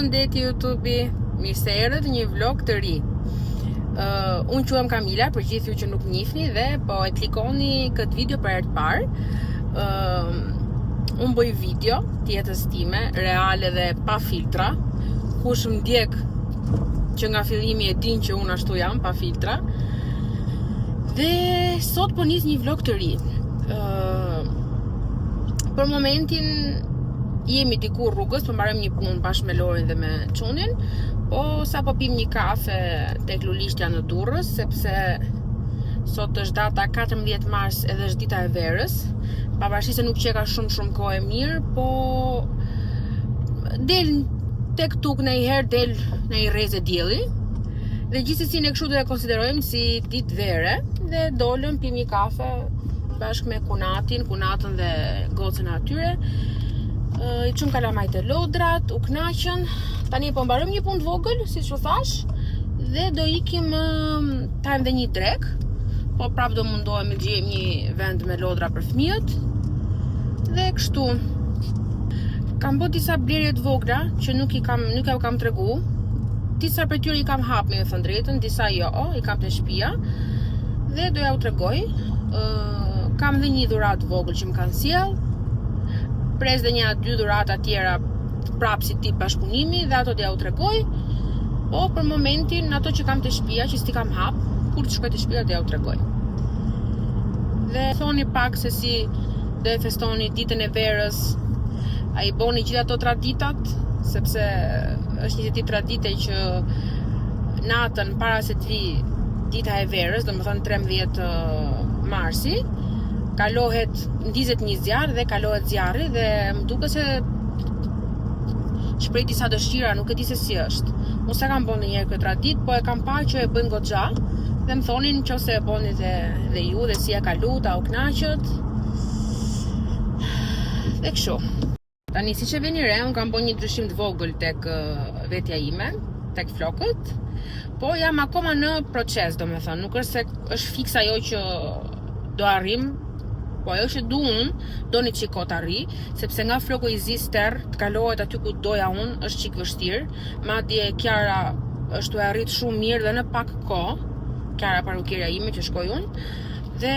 Përshëndetje YouTube-i, mirë se erdhët një vlog të ri. Unë quhem Kamila, për gjithë ju që nuk njihni dhe po e klikoni këtë video për herë të parë. Unë bëj video të jetës time, reale dhe pa filtra. Kush më ndjek që nga fillimi e din që unë ashtu jam, pa filtra. Dhe sot po nis një vlog të ri. Për momentin jemi diku rrugës, po mbarojmë një punë bashkë me Lorin dhe me Çunin, po sa po pim një kafe tek Lulishtja në Durrës, sepse sot është data 14 mars edhe është dita e verës. Pavarësisht se nuk qeka shumë kohë e mirë, po del tek tuk ndonjëherë del në një rrezë dielli. Dhe gjithsesi ne kështu do e konsiderojmë si ditë vere dhe dolëm pim një kafe bashkë me Kunatën dhe gocën e atyre. I çum kalamajt e lodrat, u kënaqën. Tani po mbarojmë një punë të vogël, siç u thash, dhe do ikim tajm dhe një drek. Po prap do mundohemi të gjejmë një vend me lodra për fëmijët. Dhe kështu. Kam bërë disa blerje të vogla që nuk ja u kam tregu. Disa për tyre i kam hap me thënë drejtën, disa jo, i kam te shtëpia. Dhe do ja u tregoj. Kam dhe një dhuratë vogël që më kanë sjell. Pres dhe një 2 dhurata tjera prap si tip bashkëpunimi dhe ato do ja u tregoj. Po për momentin ato që kam te shtëpia, që s'ti kam hap, kur të shkoj te shtëpia do ja u tregoj. Dhe thoni pak se si do e festoni ditën e verës. A i boni gjithë ato traditat, sepse është një ditë tradite që natën para se të vi dita e verës, domethënë 13 marsi, ndizet një zjarr dhe kalohet zjarri dhe më duket se shpreh disa dëshira, nuk e di se si është. Unë s'e kam bën ndonjëherë këtë traditë, po e kam parë që e bëjnë goxha dhe më thonin nëse e bëni dhe ju dhe si e kalut, a u kënaqët. Dhe kështu. Tani siç e vini re, unë kam bën një ndryshim të vogël tek vetja ime, tek flokët, po jam akoma në proces, domethënë, nuk është se është fiksa ajo që do arrim. Po ajo që du unë, do një qikot arri, sepse nga floku i zi ster, të kalohet aty ku doja unë, është qik vështirë. Madje Kiara është të arrit shumë mirë dhe në pak kohë, Kiara parukirja ime që shkoj unë. Dhe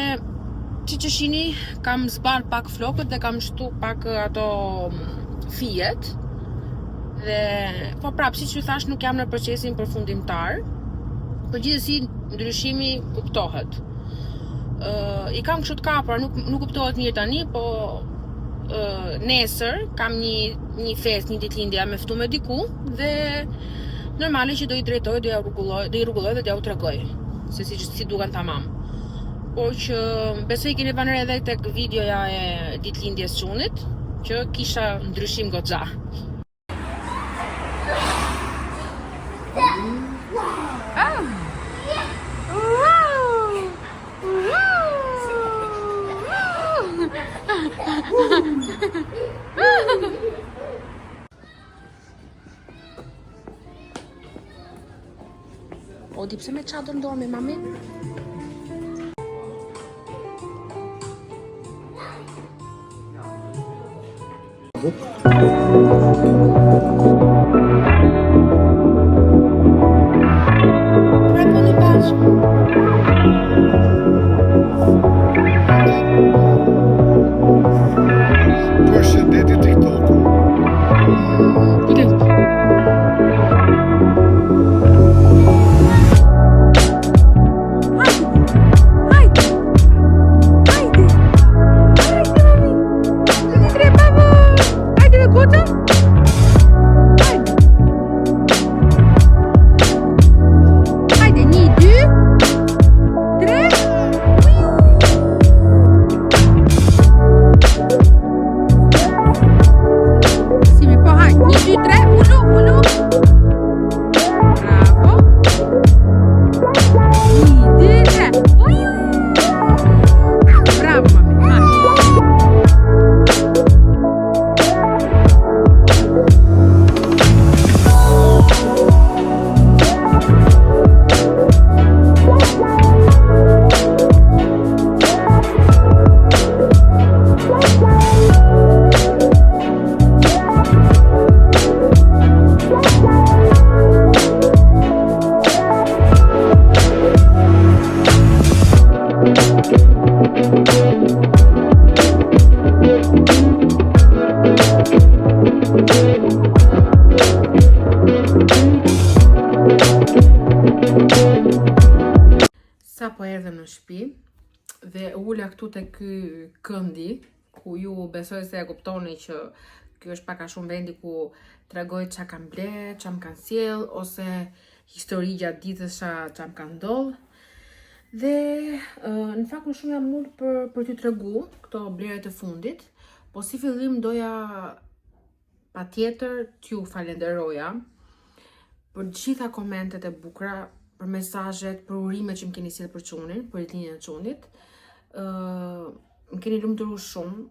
që shini, kam zbar pak flokët dhe kam shtu pak ato fijet. Dhe po prap, si që thash, nuk jam në procesin përfundimtar. Por gjithsesi ndryshimi kuptohet. I kam kështu të kapur, nuk kuptohet mirë tani, po nesër kam një fest, një ditëlindje me ftu me diku dhe normale që do i drejtoj, do i rregulloj dhe do ja u tregoj se si duken tamam. Por që besoj keni vënë edhe tek videoja e ditëlindjes së Çunit që kisha ndryshim goxha. O di pse me çadër në dorë me mami? Përshëndetje TikTok. sa po erdhem në shtëpi dhe ula këtu te ky këndi ku ju besoj se e kuptoni që ky është pak a shumë vendi ku tregoj çka kam ble, çka më kanë sjell ose histori gjatë ditës çka më kanë ndodhur. Dhe në fakt më shumë jam mund për t'ju tregu këto blerjet e fundit, po si fillim doja patjetër t'ju falenderoja për gjitha komentet e bukura, për mesazhet, për urimet që më keni sjellë për çunin, për ditëlindjen e çunit. Më keni lumtur shumë.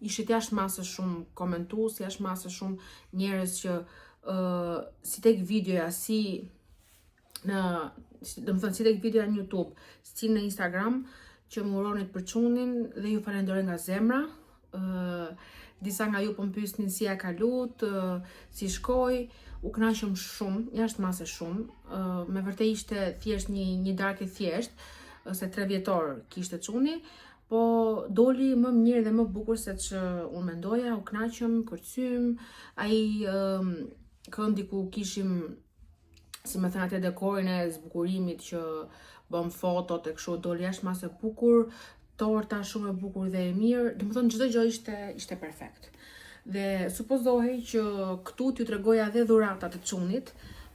Ishit jashtë masë shumë komentues, jashtë masë shumë njerëz që si tek videoja, si tek videoja në YouTube, si në Instagram, që më uronit për çunin dhe ju falenderoj nga zemra. Disa nga ju po më pyesnin si ja kalut, si shkoj, u kënaqëm shumë, jashtë masë shumë. Me vërtet ishte thjesht një darkë thjesht, se 3 vjetor kishte çuni. Po doli më mirë dhe më bukur se që unë mendoja, u kënaqëm, kërcym, ai këndi ku kishim, si më thënë atë dekorin e zbukurimit që bëm fotot e kështu, doli jashtë masë e bukur, torta shumë e bukur dhe e mirë, domethënë çdo gjë ishte perfekt. Dhe supozohej që këtu t'ju tregoja edhe dhuratat e çunit,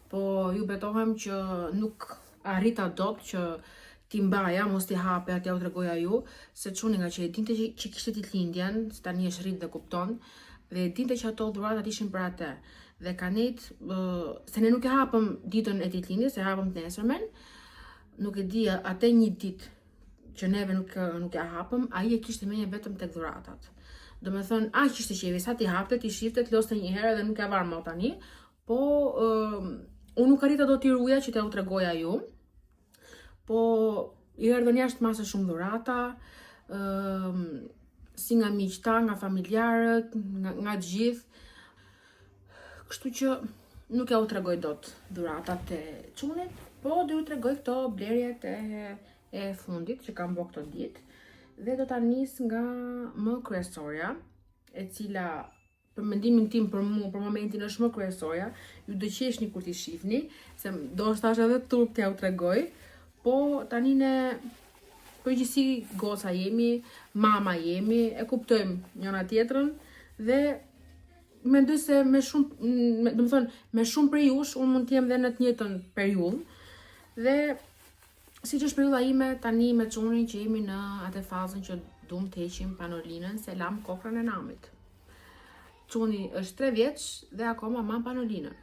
po ju betohem që nuk arrita dot që ti mbaja, mos ti hape, atja u tregoja ju, se çuni nga që e dinte që kishte ditëlindjen, se tani është rrit dhe kupton, dhe e dinte që ato dhuratat ishin për atë. Dhe ka nejt, se ne nuk e hapëm ditën e ditëlindjes, e hapëm të nesërmen, nuk e di atë një ditë që neve nuk e hapëm, ai e kishte menje vetëm tek dhuratat. Do me thënë, aq ishte qevi, sa ti hapte, ti shifte, ti loste një herë dhe nuk e varë më tani, po unë nuk arrita do t'i ruja që t'ja u tregoja ju. Po i erdhën jashtë masë shumë dhurata, si nga miqta, nga familjarët, nga gjithë. Kështu që nuk ja u tregoj dot dhuratat e çunit, po do ju tregoj këto blerjet e fundit që kam bërë këto ditë. Dhe do ta nis nga më kryesorja, e cila për mendimin tim për mua për momentin është më kryesorja. Ju do qeshni kur t'i shihni, se do të thash edhe turp t'ja u tregoj. Po tani ne përgjithësi goca jemi, mama jemi, e kuptojmë njëra tjetrën dhe mendoj se me shumë prej jush unë mund t'jem dhe në të njëjtën periudhë. Dhe siç është periudha ime tani me çunin që jemi në atë fazën që duam të heqim panolinën se lam kokrën e namit. Çuni është 3 vjeç dhe akoma mam panolinën.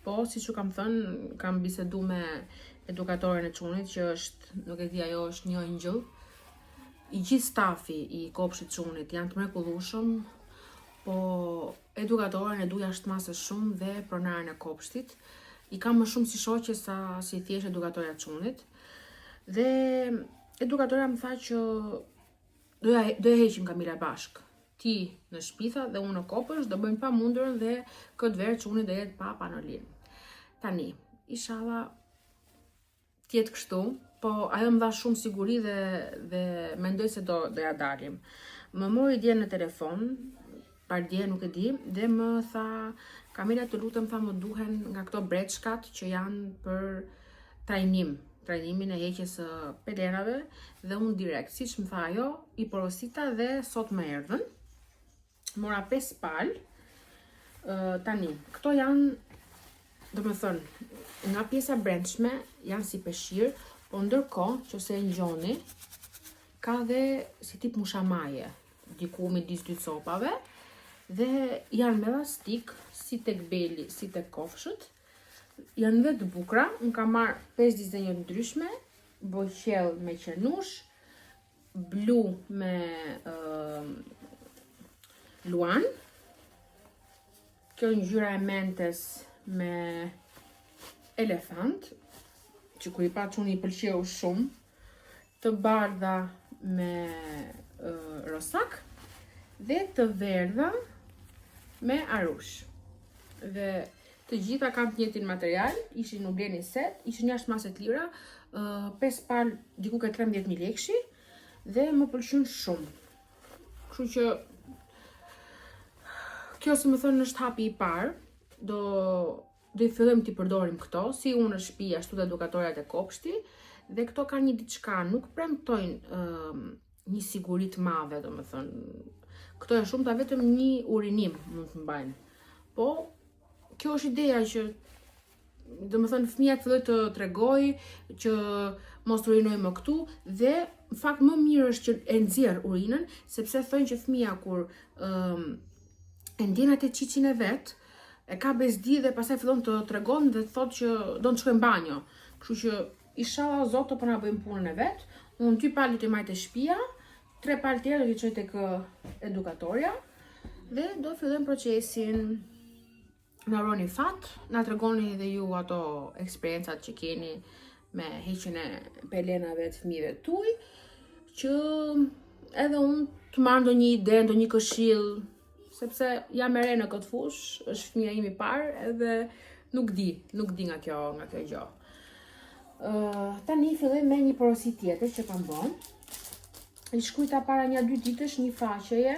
Po, siç ju kam thënë, kam bisedu me edukatoren e çunit që është, nuk e di, ajo është një angjëll. I gjithë stafi i kopshtit çunit janë të mrekullueshëm, po edukatoren e du jashtëmasë shumë dhe pronaren e kopshtit. I kam më shumë si shoqe sa si thjesht edukatorja çunit. Dhe edukatorja më tha që do e heqim Kamila bashk. Ti në shpitha dhe unë në kopësht, do bëjmë pamundurën dhe këtë verë çuni do jetë pa panolinë. Tani, inshallah t'jetë kështu, po ajo më dha shumë siguri dhe mendoj se do ja dalim. Më mori dje në telefon, pardje nuk e di, dhe më tha, Kamila të lutem, tha, më duhen nga këto breçkat që janë për trajnimin e heqjes së pelenave, dhe unë direkt, siç më tha ajo, i porosita dhe sot më erdhën. Mora 5 palë. Tani, këto janë, do me thënë, nga pjesa brendshme janë si peshqir, po ndërkohë që se ngjoni, ka dhe si tip mushamaje, diku midis 2 copave, dhe janë me elastik, si tek beli, si tek kofshët, janë dhe të bukra, unë kam marrë 5 dizenjë ndryshme, boqell me qenush, blu me luan, kjo ngjyra e mentes me elefant, që kur i pa çuni i pëlqeu shumë, të bardha me rosak dhe të verdha me arush. Dhe të gjitha kanë të njëjtin material, ishin u bleni set, ishin jashtëmasë të lira, 5 palë diku ke 13.000 lekëshi dhe më pëlqyn shumë. Kështu që kjo, si më thënë, është hapi i parë. Do do i fillojmë t'i përdorim këto, si unë në shtëpi, ashtu dhe edukatorët e kopshti, dhe këto kanë një diçka, nuk premtojnë një siguri të madhe, domethënë. Këto janë shumë ta vetëm një urinim mund të mbajnë. Po kjo është ideja që domethënë fëmia të filloj të tregoj që mos urinoj më këtu dhe në fakt më mirë është që e nxjerr urinën, sepse thonë që fëmia kur e ndjen atë çiçin e vet, e ka bezdi dhe pastaj fillon të tregon dhe thotë që do të shkojë në banjo. Kështu që inshallah Zoti po na bëjmë punën e vet. Unë 2 palë të majtë e shtëpia, 3 palë tjerë do t'i çoj tek edukatorja dhe do fillojmë procesin. Na roni fat, na tregoni edhe ju ato eksperiencat që keni me heqjen e pelenave të fëmijëve tuaj, që edhe unë të marr ndonjë ide, ndonjë këshill, sepse jam e re në këtë fushë, është fëmia im i parë edhe nuk di nga kjo gjë. Tani filloj me një porosi tjetër që kam bën. I shkruajta para 1-2 ditësh një faqeje.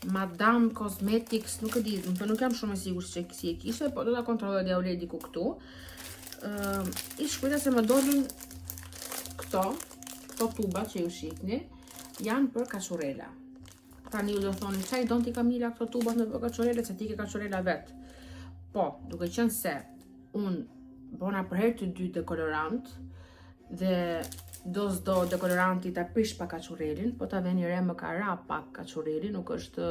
Madame Cosmetics, nuk e di, nuk jam shumë e sigurt se si e kishte, po do ta kontrolloj dhe ulej diku këtu. I shkruajta se më dolin këto tuba që ju shihni, janë për kaçurela. Tani ju do thoni, çai don ti Kamila këto tubat në kaçurela, se ti ke kaçurela vet. Po, duke qenë se unë bona për herë të dytë dekolorant dhe do dekoloranti ta prish pak kaçurelin, po ta veni re më ka ra pak kaçurelin, nuk është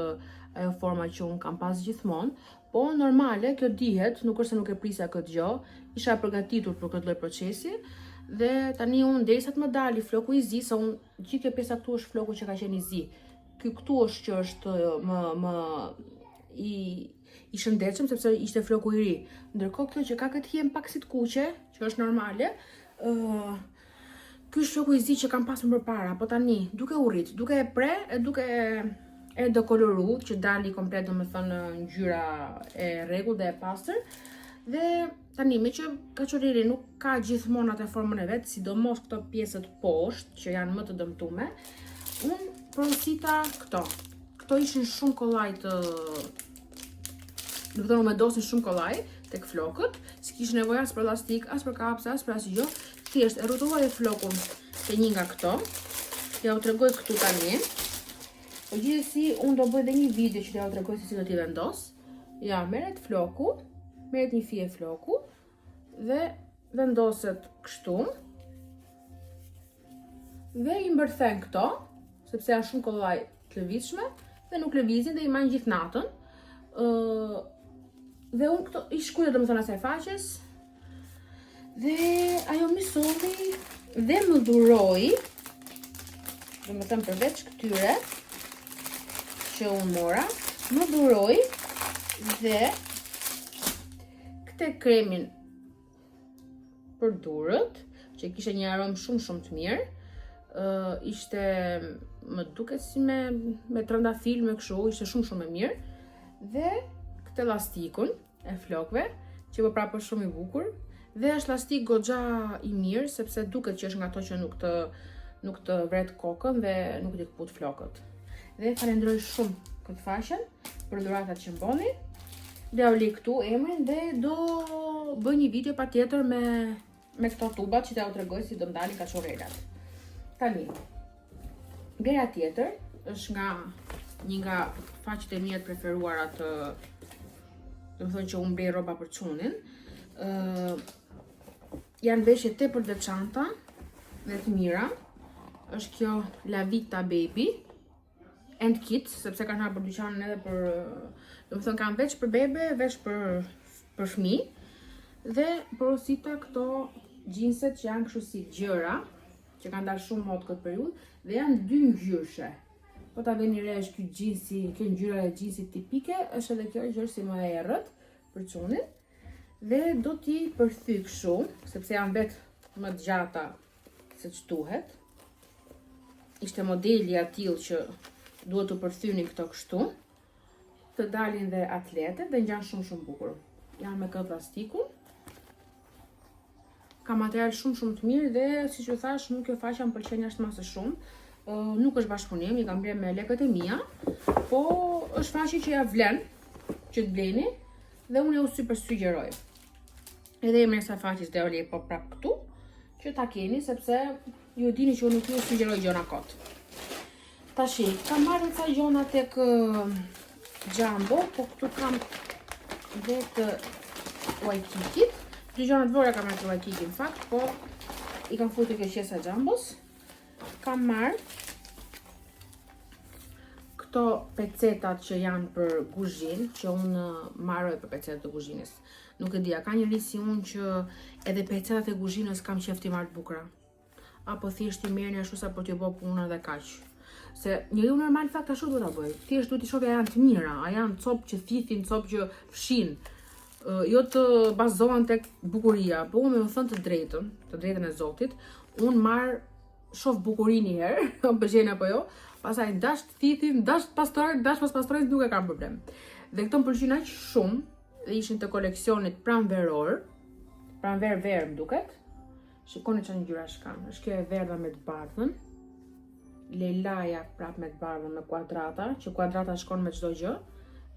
ajo forma që unë kam pas gjithmonë, po normale kjo dihet, nuk është se nuk e prisa këtë gjë, isha përgatitur për këtë lloj procesi dhe tani unë derisa të më dali floku i zi, se unë gjithë kjo pjesa këtu është floku që ka qenë i zi. Ky këtu është që është më i shëndetshëm sepse ishte floku i ri. Ndërkohë kjo që ka këtë hjem pak si të kuqe, që është normale, ky është floku i zi që kam pasur përpara, po tani duke u rrit, duke e pre, duke e dekoloru, që dali komplet domethënë ngjyra e rregullt dhe e pastër. Dhe tani me që kaçureli nuk ka gjithmonë atë formën e vet, sidomos këto pjesët poshtë që janë më të dëmtume, unë porosita këto. Këto ishin shumë kollaj të do të thonë më dosin shumë kollaj tek flokët, s'kishte nevojë as për elastik, as për kapsa, as për asgjë. Thjesht e rrotulloj flokun te një nga këto. Ja u tregoj këtu tani. Po gjithsesi unë do bëj edhe një video që t'ja u tregoj se si do t'i vendos. Ja, merret floku, merret një fije floku dhe vendoset kështu. Dhe i mbërthen këto, sepse janë shumë kollaj të lëvizshme dhe nuk lëvizin dhe i majnë gjithë natën. Dhe unë këto i shkruaj domethënë asaj faqes. Dhe ajo më solli dhe më dhuroi, domethënë përveç këtyre që unë mora, më dhuroi dhe këtë kremin për durët, që kishte një aromë shumë të mirë. Ishte më duket si me trëndafil me kështu, ishte shumë e mirë. Dhe këtë elastikun e flokëve, që po prapë është shumë i bukur. Dhe është elastik goxha i mirë, sepse duket që është nga ato që nuk të vret kokën dhe nuk t'i kaput flokët. Dhe falenderoj shumë këtë faqen për dhuratat që mboni. Dhe u lë këtu emrin dhe do bëj një video patjetër me këto tubat që t'ja u tregoj si do ndalin kaçurelat. Tani, gjëra tjetër është një nga faqet e mia të preferuara të domethënë që unë blej rroba për çunin. Janë veshje tepër të veçanta dhe të mira. Është kjo La Vita Baby and Kids, sepse kanë hapur dyqanin edhe për, domethënë kanë veç për bebe, veç për fëmijë. Dhe porosita këto xhinset që janë kështu si gjëra, që kanë dalë shumë modë këtë periudhë dhe janë 2 ngjyrshe. Po ta veni re është ky xhinsi, kjo ngjyra e xhinsit tipike, është edhe kjo gjë si më e errët për çunin. Dhe do t'i përthy kështu, sepse janë vetë më të gjata se ç'duhet. Ishte modeli atill që duhet të përthynin këto kështu, të dalin dhe atletet dhe ngjan shumë bukur. Janë me këtë plastikun. Ka material shumë të mirë dhe siç ju thash, nuk kjo faqja më pëlqen jashtëmase shumë. Nuk është bashkëpunim, i kam bler me lekët e mia, po është faqe që ja vlen që të bleni dhe unë ju super sugjeroj. Edhe emri i Safaqis doli po prap këtu, që ta keni sepse ju dini që unë nuk ju sugjeroj gjëra kot. Tashi, kam marrë ca gjëra tek Jumbo, po këtu kam vetë Waikikit. Dy gjëra të vogla kam marrë të Waikiki në fakt, po i kam futur ke qesa Jumbos. Kam marrë këto pecetat që janë për kuzhinë, që unë marroj për pecetat e kuzhinës. Nuk e di, ka njëri si unë që edhe pecetat e kuzhinës kam qef t'i marrë të bukura. Apo thjesht i merrni ashtu sa për t'ju bë puna dhe kaq. Se njeriu normal fakt ashtu duhet ta bëj. Thjesht duhet i shohë a janë të mira, a janë copë që thithin, copë që fshin. Jo të bazohen tek bukuria, po unë më thënë të drejtën e Zotit, unë shoh bukurinë një herë, pëlqen apo jo, pastaj dash të thithin, dash pas pastorës nuk e kam problem. Dhe këto më pëlqejnë aq shumë, dhe ishin të koleksionit pranveror, pranver verë më duket. Shikoni çfarë ngjyrash kanë. Është kjo e verdha me të bardhën. Lelaja prap me të bardhën me kuadrata, që kuadrata shkon me çdo gjë,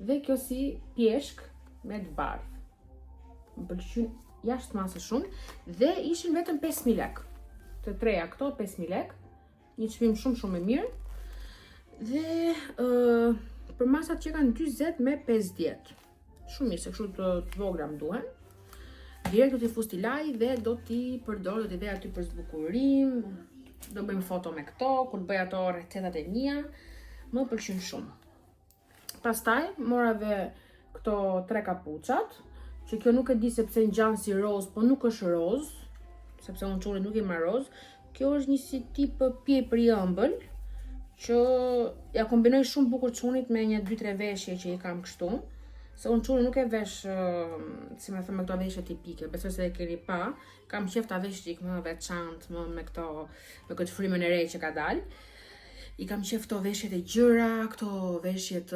dhe kjo si pjeshk me të bardhë. Më pëlqejnë jashtëmase shumë dhe ishin vetëm 5.000 lekë. Të treja këto 5.000 lekë, një çmim shumë e mirë. Dhe për masat që kanë 40 me 50. Shumë mirë, se kështu të vogla më duhen. Direkt do t'i fus t'i laj dhe do t'i përdor, do t'i vej aty për zbukurim. Do bëjmë foto me këto, kur bëj ato recetat e mia, më pëlqejnë shumë. Pastaj mora dhe këto 3 kapuçat, që kjo nuk e di sepse ngjan si roz, po nuk është roz, sepse unë çunit nuk i marr roz. Kjo është një si tip pjepër i ëmbël, që ja kombinoj shumë bukur çunit me një 2-3 veshje që i kam kështu. Se unë çunit nuk e vesh, si më thënë, me këto veshje tipike, besoj se e keni pa, kam qef ta vesh çik më veçantë, më me këtë frymën e re që ka dalë. I kam qef këto veshjet e gjëra, këto veshjet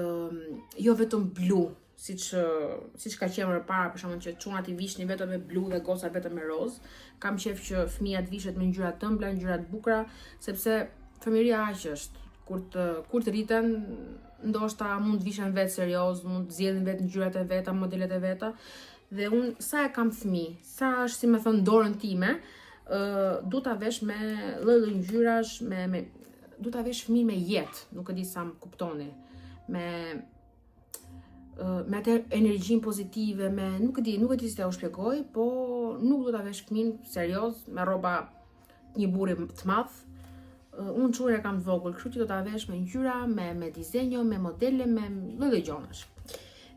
jo vetëm blu, siç ka qenë më parë, për shembull që çunat i vishnin vetëm me blu dhe gocat vetëm me roz. Kam qef që fëmijat vishet me ngjyra të ëmbla, ngjyra të bukura, sepse fëmijëria aq është. Kur të rriten, ndoshta mund të vishen vetë serioz, mund të zgjedhin vetë ngjyrat e veta, modelet e veta. Dhe unë sa e kam fëmijë, sa është si më thon dorën time, du ta vesh me lloj ngjyrash, du ta vesh fëmijën me jetë, nuk e di sa më kuptoni. Me atë energjinë pozitive, nuk e di si ta u shpjegoj, po nuk do ta vesh fëmijën serioz me rroba një burri të madh. Unë çuar e kam të vogël, kështu që do ta vesh me ngjyra, me dizenjo, me modele, me lloj gjonash.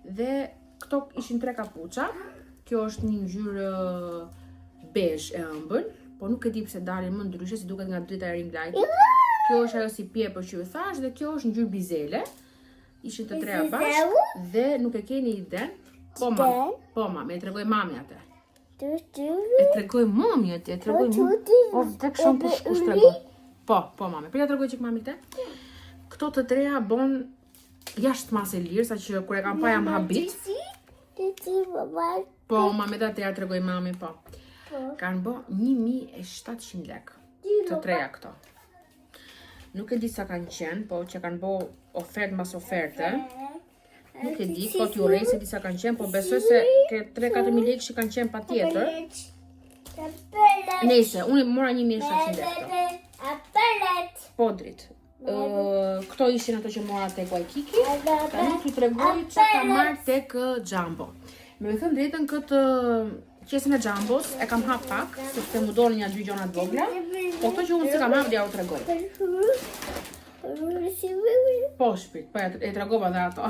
Dhe këto ishin 3 kapuça. Kjo është një ngjyrë bezh e ëmbël, po nuk e di pse dalin më ndryshe, si duket nga drita e ring light. Kjo është ajo si pjepër që ju thash, dhe kjo është ngjyrë bizele. Ishin të treja bashkë dhe nuk e keni iden. Po ma, me e tregoj mami atë. E tregoj mami atë, e tregoj mami. O, vdek shumë për shkush tregoj. Po, mami. Për ja tregoj çik mami këtë. Këto të treja bon jashtëmase lirë, saqë kur e kam pa jam habit. Po, mami, da të ja tregoj mami, po. Kanë bo 1.700 lekë. Të treja këto. Nuk e di sa kanë qenë, po që kanë bo ofertë mas oferte. Nuk e di, po t'ju rej se di sa kanë qenë, po besoj se 3-4.000 lekë që kanë qenë pa tjetër. Nese, unë mora 1.700 lekë. Po drit. Këto ishin ato që mora tek Waikiki. Tani t'ju tregoj që kam marrë tek Jumbo. Me thënë drejtën, këtë qesën e Jumbos e kam hap pak, sepse mu dorën një 2 gjona të vogla. Po këto që unë si kam hap, ja u tregoj. Po shpit, po e tregova dhe ato.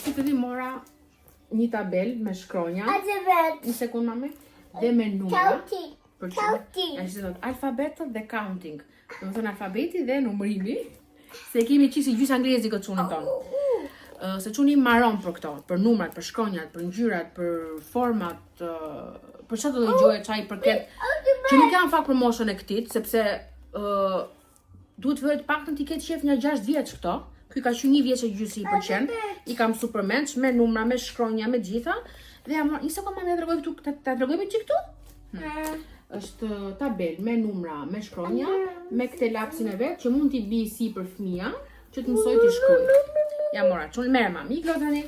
Si të di mora një tabel me shkronja. Një sekund, mami. Dhe me numra. Alfabetët dhe counting. Do të thënë alfabeti dhe numërimi. Se kemi qisi gjysë anglezi këtë çunin tonë. Se çuni maron për këto, për numrat, për shkronjat, për ngjyrat, për format, për çdo lloj gjoje çaj përket. Që nuk janë fakt promotion e këtij, sepse duhet vëret paktën ti ketë qef nga 6 vjeç këto. Ky ka qenë 1 vjeç e gjysë i pëlqen. I kam supermenç me numra, me shkronja, me gjitha. Dhe jam një sekond më tregoj këtu, ta tregojmë çik këtu? Është tabel me numra, me shkronja, me këtë lapsin e vet që mund t'i bëj si për fëmia, që të mësoj t'i shkruaj. Ja mora çun, merr mami, iklo tani.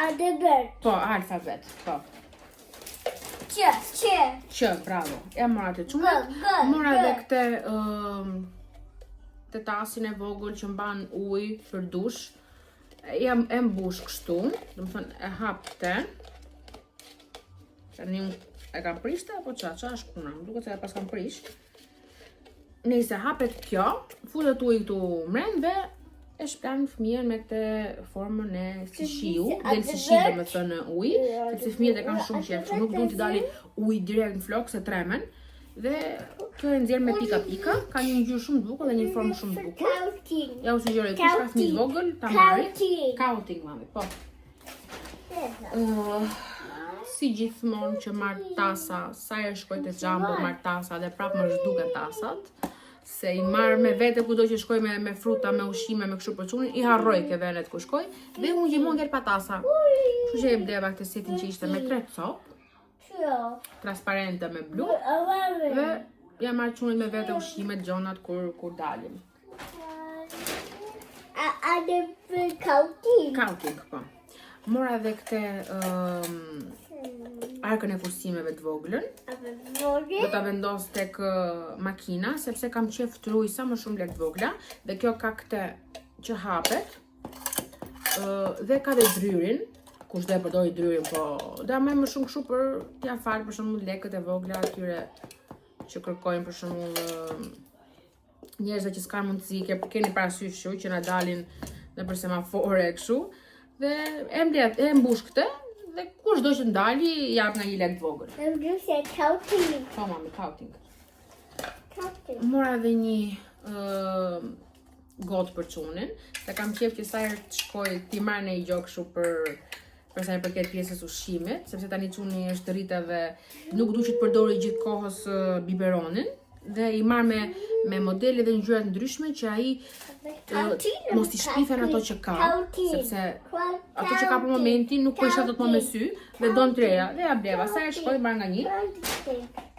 Alfabet. Po, alfabet, po. Q, bravo. Ja mora të çun. Mora edhe këtë të tasin e vogël që mban ujë për dush. Jam e mbush kështu, do të thënë e hap këtë. Tani e kam prishte apo qa është puna? Më duket se e pas kam prish. Nëse hapet kjo, futet uji këtu mren dhe e shplan fëmijën me këtë formën e si shiu, del si shi do me thënë uji, sepse fëmijët e kanë shumë qejf, nuk duan t'i dali uji direkt në flok se tremen. Dhe kjo e nxjerr me pika, ka një ngjyrë shumë të bukur dhe një formë shumë të bukur. Ja u sugjeroj kush ka fëmijë vogël, ta marrë. Counting mami, po. Si gjithmonë që marr tasa, sa herë shkoj te Xhambo marr tasa dhe prapë më zhduken tasat. Se i marr me vete kudo që shkoj me fruta, me ushqime, me kështu për çunin, i harroj ke venet ku shkoj dhe unë gjithmonë ngel pa tasa. Kështu që e bleva këtë setin që ishte me 3 copë, transparente me blu, dhe ja marr çunin me vete ushqimet, gjonat kur dalim. Counting, po. Mora edhe këtë arkën e kursimeve të voglën. Do ta vendos tek makina sepse kam qef të ruaj sa më shumë lek vogla dhe kjo ka këtë që hapet dhe ka dhe dryrin, kush do e përdori dryrin, po da më shumë kështu për t'ia fal për shembull lekët e vogla atyre që kërkojnë për shembull njerëzve që s'kan mundësi, keni parasysh që na dalin nëpër semafore kështu dhe e mbush këtë. Dhe kush do që ndali, jap nga një lek vogël. Po mami, counting. Mora edhe një gotë për çunin. Se kam qef që sa herë të shkoj t'i marr në një gjok kështu për sa i përket pjesës ushqimit, sepse tani çuni është rritë dhe nuk duhet të përdori gjithkohës biberonin. Dhe i marr me modele dhe ngjyra të ndryshme që ai mos i shpifen ato që ka, sepse ato që ka për momentin nuk po i shat dot më me sy dhe don të reja. Dhe ja bleva, sa herë shkoj marr nga një.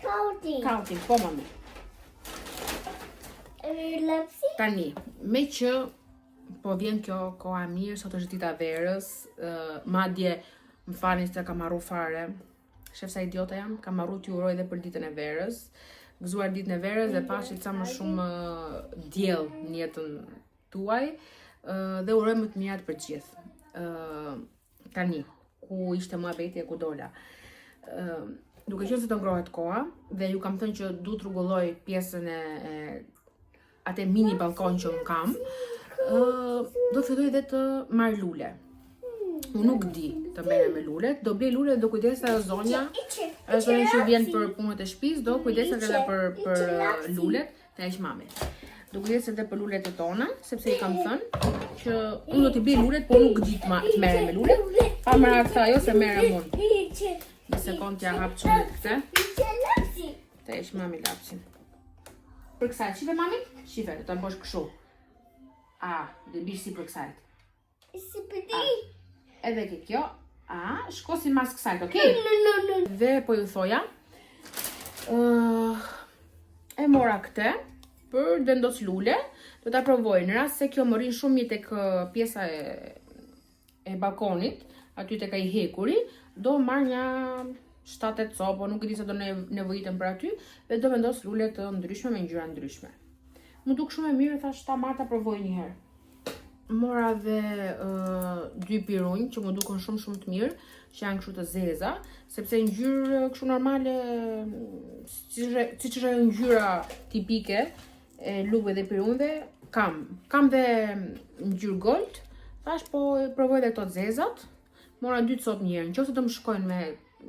Counting, po mami. Tani, me që po vjen kjo koha mirë, sot është dita verës, madje më falni se kam harru fare. Shef sa idiota jam, kam harru t'ju uroj dhe për ditën e verës. Gëzuar ditën e verës dhe pashit sa më shumë diell në jetën tuaj dhe uroj më të mirat për gjithë. Tani, ku ishte muhabeti e ku dola. Duke qenë se të ngrohet koha dhe ju kam thënë që du të rregulloj pjesën e atë mini balkon që unë kam, do të filloj dhe të marr lule. Unë nuk di të merrem me lulet, do blej lulet, do kujdesa ajo zonja që vjen për punët e shtëpisë, do kujdeset edhe për lulet të heq mami. Do kujdeset edhe për lulet e tona, sepse i kam thënë që unë do t'i blej lulet, por nuk di të merrem me lulet. Pa më radhë ajo se merrem unë. Një sekond t'ja hap çunet këtë. Të heq mami lapsin. Për kësaj, shife mami? Shife, do ta bësh kështu. Dhe bish si për kësaj. Edhe ke kjo, shko si mas kësajt, okej? Dhe po ju thoja, e mora këtë për vendos lule, do ta provoj në rast se kjo më rrin shumë mirë tek pjesa e balkonit, aty tek ai hekuri, do marr një 7-8 copë, nuk e di se do nevojiten për aty, dhe do vendos lule të ndryshme me ngjyra ndryshme. Më duk shumë e mirë, thash ta marr ta provoj një herë. Mora dhe 2 pirunj që më duken shumë të mirë, që janë kështu të zeza, sepse ngjyrë kështu normale, siç është ngjyra tipike e lugëve dhe pirunjve, kam dhe ngjyrë gold, thash po provoj dhe këto të zezat. Mora 2 copë një herë, nëse do më shkojnë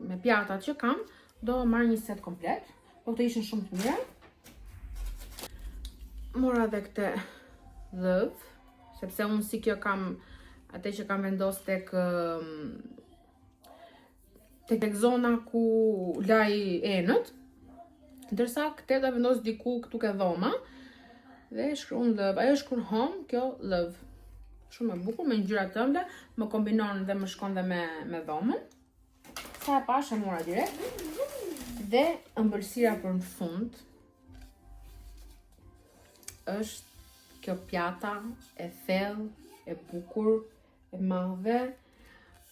me pjatat që kam, do marr një set komplet, po këto ishin shumë të mira. Mora dhe këtë dhëv, sepse unë si kjo kam atë që kam vendos tek zona ku laj enët, ndërsa këtë da vendos diku këtu ke dhoma dhe shkruan love. Ajo shkruan home, kjo love. Shumë e bukur me ngjyra të ëmbla, më kombinon dhe më shkon dhe me dhomën. Sa e pash e mora direkt. Dhe ëmbëlsira për në fund është kjo pjata e thellë, e bukur, e madhe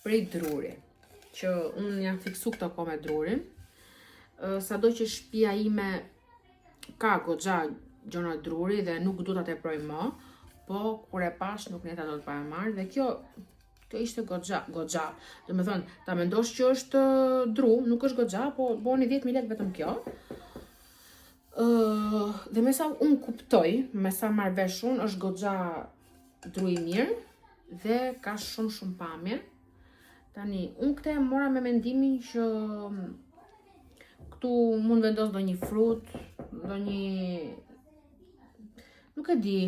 prej druri, që unë jam fiksu këto ko me drurin. Sado që shtëpia ime ka goxha gjona druri dhe nuk du ta teproj më, po kur e pash nuk neta do të pa e marrë dhe kjo ishte goxha. Do me thënë, ta mendosh që është dru, nuk është goxha, po boni 10.000 lekë vetëm kjo. Dhe me sa unë kuptoj, me sa marrë vesh unë, është goxha dru i mirë dhe ka shumë pamje. Tani, unë këte mora me mendimin që këtu mund vendos do një frut, do një... nuk e di,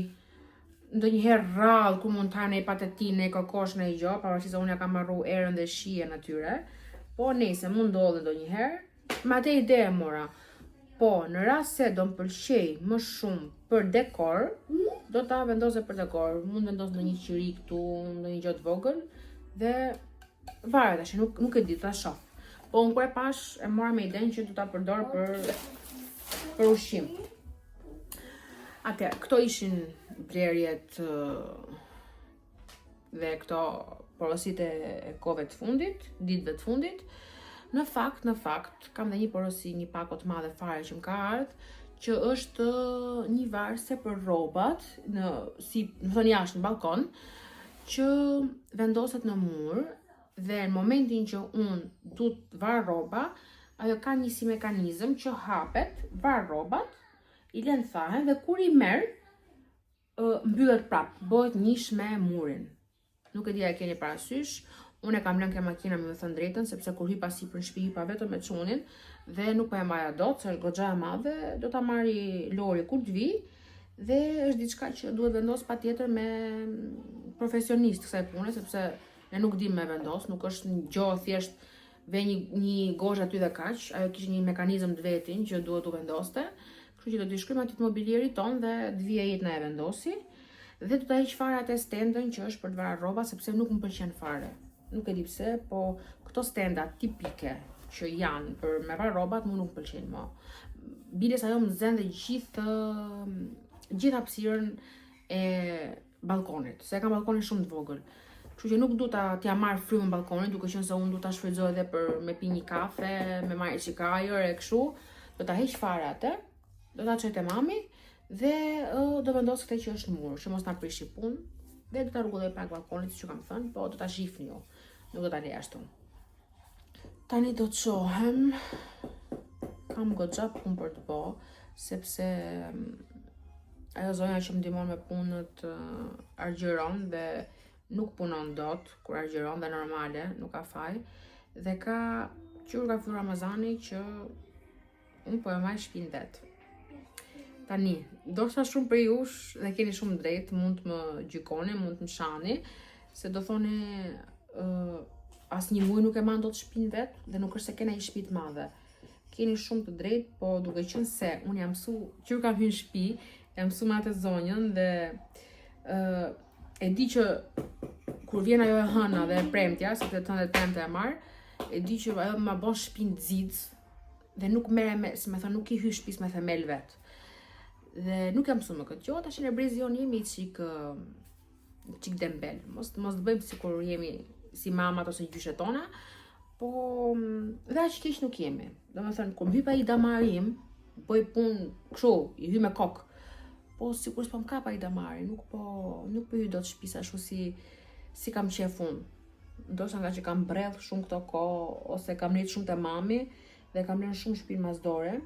do një herë rrallë ku mund ta nej patatin, nej kokosh, nej gjo, pavarësisht se unë ja kam marru erën dhe shijen atyre, po nejse mund ndodhe do një herë, me atë ide e mora. Po, në rast se do më pëlqej më shumë për dekor, do ta vendose për dekor, mund vendos në një qiri këtu, në një gjotë vogël, dhe varet tash, nuk e di, ta shoh. Po unë kur e pash e mora me idenë që do ta përdor për ushqim. Atëherë, këto ishin blerjet dhe këto porositë e kohëve të fundit, ditëve të fundit. Në fakt, kam dhe një porosi një pako të madhe fare që më ka ardhur, që është një varse për rrobat, në thënë jashtë në balkon, që vendoset në mur. Dhe në momentin që unë du të varë rroba, ajo ka një si mekanizëm që hapet, varë rrobat, i lënë thahen dhe kur i merë, mbyllet prapë, bëhet njësh me murin. Nuk e di a e keni parasysh, unë e kam lënë ke makina me thënë drejtën, sepse kur hypa sipër në shtëpi hypa vetëm me çunin dhe nuk po e marja dot, se është goxha e madhe, do ta marri Lori kur të vi, dhe është diçka që duhet vendos patjetër me profesionist kësaj pune, sepse ne nuk dim me vendos, nuk është një gjohë thjesht ve një gozhë aty dhe kaq, ajo kishte një mekanizëm të vetin që duhet të vendoste. Kështu që do t'i shkruajmë aty të mobilierit ton dhe të vijë jetë na e vendosi. Dhe do ta heq fare atë stendën që është për të varur rroba, sepse nuk më pëlqen fare. Nuk e di pse, po këto stenda tipike që janë për me varur rrobat mua nuk pëlqejnë më. Biles ajo më nxen dhe gjithë hapësirën e balkonit, se kam balkonin shumë të vogël. Kështu që nuk du t'ja marr frymën balkonit, duke qenë se unë du ta shfrytëzoj edhe për me pi një kafe, me marrë çika ajër e kështu. Do ta heq fare atë, do ta çoj te mami dhe do vendos këtë që është në mur, që mos na prishi punë, dhe do ta rregulloj pak balkonit siç kam thënë, po do ta shihni ju. Nuk do ta lej ashtu. Tani do të shohem. Kam goxha punë për të bë, sepse ajo zonja që më ndihmon me punët argjeron dhe nuk punon dot kur argjeron dhe normale, nuk ka faj. Dhe ka qyrë ka filluar Ramazani që unë po e marr shtëpinë vet. Tani, ndoshta shumë për jush dhe keni shumë drejt, mund të më gjykoni, mund të më shani, se do thoni asnjë muj nuk e marr dot shtëpinë vet dhe nuk është se kena një shtëpi të madhe. Keni shumë të drejt, po duke qenë se unë jam mësu, që kam hyrë në shtëpi, jam mësu me atë zonjën dhe e di që kur vjen ajo e hëna dhe e premtja, sepse të hënë dhe premte e marr, e di që ajo ma bën shtëpinë të zix dhe nuk merre me, si më thon, nuk i hyj shtëpis me themel vet. Dhe nuk jam mësuar me këtë gjë, tash në brezion jemi çik dembel. Mos të bëjmë sikur jemi si mamat ose gjyshet tona, po dhe aq keq nuk jemi. Domethënë kur hypa i damarim, bëj punë kështu, i hyj me kokë. Po sikur s'po më kapa i damari, nuk po hyj dot shtëpis ashtu si kam qef unë. Ndoshta nga që kam brell shumë këto kohë, ose kam nejt shumë te mami dhe kam lënë shumë shtëpinë masdore.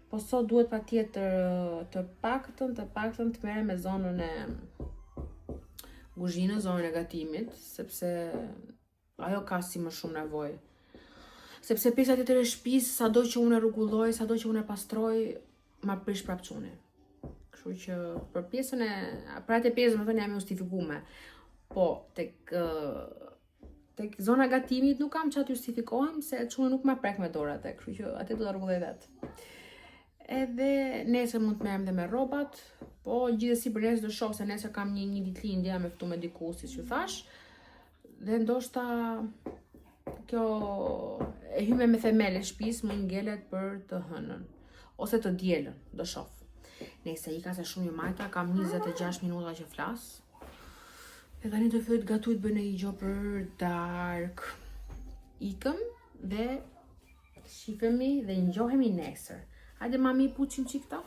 Po sot duhet patjetër të paktën të merrem me zonën e kuzhinës, zonën e gatimit, sepse ajo ka si më shumë nevojë. Sepse pjesa tjetër e shtëpisë, sado që unë e rregulloj, sado që unë e pastroj, ma prish prap çuni. Kështu që për pjesën për atë pjesë më thënë jam justifikume. Po, tek zona gatimit nuk kam çat justifikohem, se çuni nuk ma prek me dorë atë, kështu që atë do ta rregulloj vet. Edhe nesër mund të merrem dhe me rrobat, po gjithsesi për nesër do shoh se nesër kam një ditëlindje jam e ftuar me diku siç ju thash. Dhe ndoshta kjo e hyme me themel e shtëpisë mund ngelet për të hënën ose të dielën, do shoh. Nëse i ka se shumë ju majta, kam 26 minuta që flas. E tani të filloj të gatuj të bëj një gjo për dark. Ikëm dhe shifemi dhe ngjohemi nesër. Hajde mami, puçim çik këta.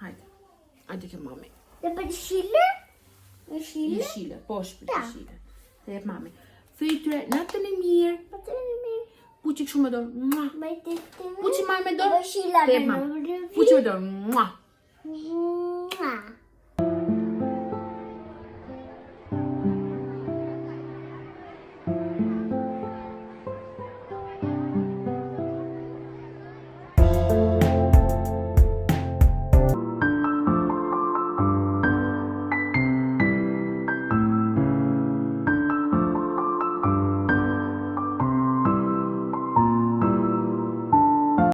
Hajde. Hajde ke mami. Dhe për shile? Në shile? Jeshile, po shpër jeshile. Dhe jep mami. Fytyre, natën e mirë. Puçi kështu me dorë. Mua. Puçi mami me dorë. Shila Te jep mami. Puçi me dorë. Mua. Mua.